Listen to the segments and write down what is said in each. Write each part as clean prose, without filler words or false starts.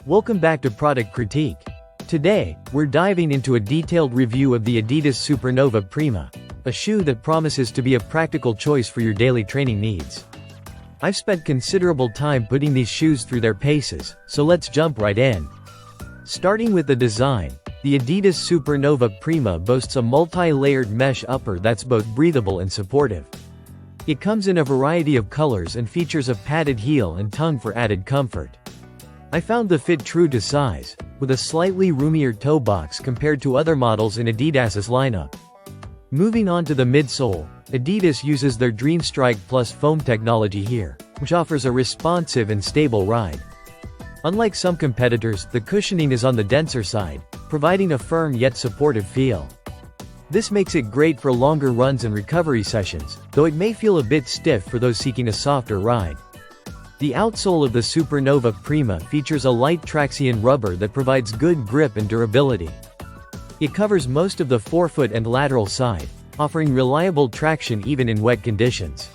Welcome back to Product Critique. Today, we're diving into a detailed review of the Adidas Supernova Prima, a shoe that promises to be a practical choice for your daily training needs. I've spent considerable time putting these shoes through their paces, so let's jump right in. Starting with the design, the Adidas Supernova Prima boasts a multi-layered mesh upper that's both breathable and supportive. It comes in a variety of colors and features a padded heel and tongue for added comfort. I found the fit true to size, with a slightly roomier toe box compared to other models in Adidas's lineup. Moving on to the midsole, Adidas uses their Dream Strike Plus foam technology here, which offers a responsive and stable ride. Unlike some competitors, the cushioning is on the denser side, providing a firm yet supportive feel. This makes it great for longer runs and recovery sessions, though it may feel a bit stiff for those seeking a softer ride. The outsole of the Supernova Prima features a light Traxion rubber that provides good grip and durability. It covers most of the forefoot and lateral side, offering reliable traction even in wet conditions.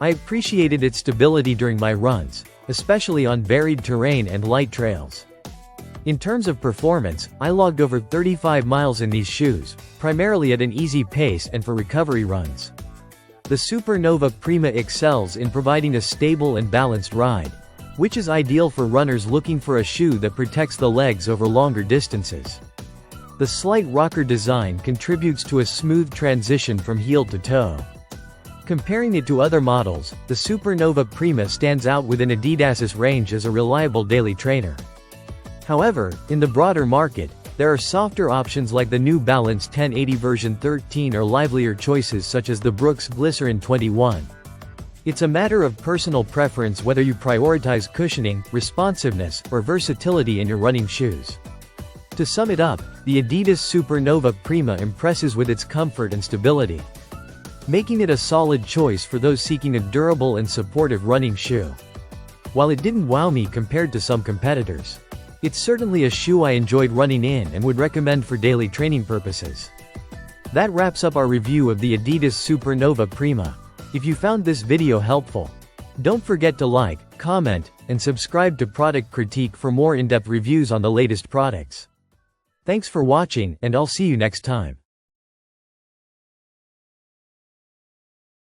I appreciated its stability during my runs, especially on varied terrain and light trails. In terms of performance, I logged over 35 miles in these shoes, primarily at an easy pace and for recovery runs. The Supernova Prima excels in providing a stable and balanced ride, which is ideal for runners looking for a shoe that protects the legs over longer distances. The slight rocker design contributes to a smooth transition from heel to toe. Comparing it to other models, the Supernova Prima stands out within Adidas's range as a reliable daily trainer. However, in the broader market, there are softer options like the New Balance 1080 version 13 or livelier choices such as the Brooks Glycerin 21. It's a matter of personal preference whether you prioritize cushioning, responsiveness, or versatility in your running shoes. To sum it up, the Adidas Supernova Prima impresses with its comfort and stability, making it a solid choice for those seeking a durable and supportive running shoe. While it didn't wow me compared to some competitors, it's certainly a shoe I enjoyed running in and would recommend for daily training purposes. That wraps up our review of the Adidas Supernova Prima. If you found this video helpful, don't forget to like, comment, and subscribe to Product Critique for more in-depth reviews on the latest products. Thanks for watching, and I'll see you next time.